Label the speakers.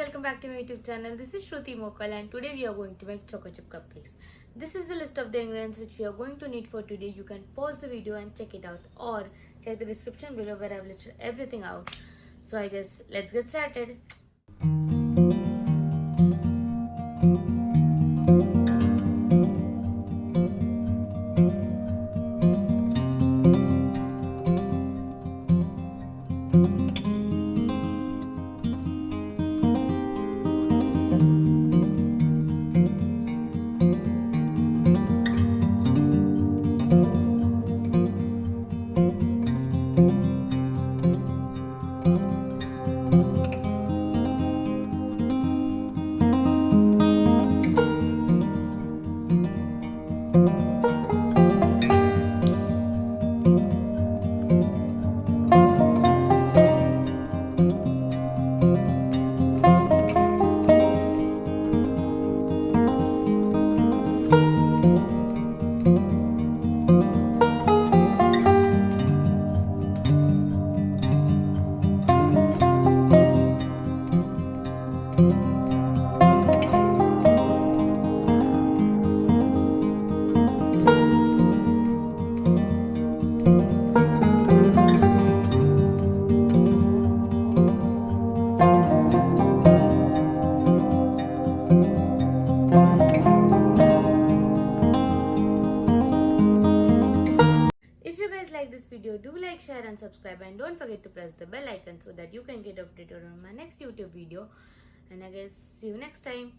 Speaker 1: welcome back to my YouTube channel. This is Shruti Mokal and today we are going to make Chocochip cupcakes. This is the list of the ingredients which we are going to need for today. You can pause the video and check it out or check the description below where I have listed everything out. So I guess let's get started. If you guys like this video, do like, share and subscribe, and don't forget to press the bell icon so that you can get updated on my next YouTube video. And I guess see you next time.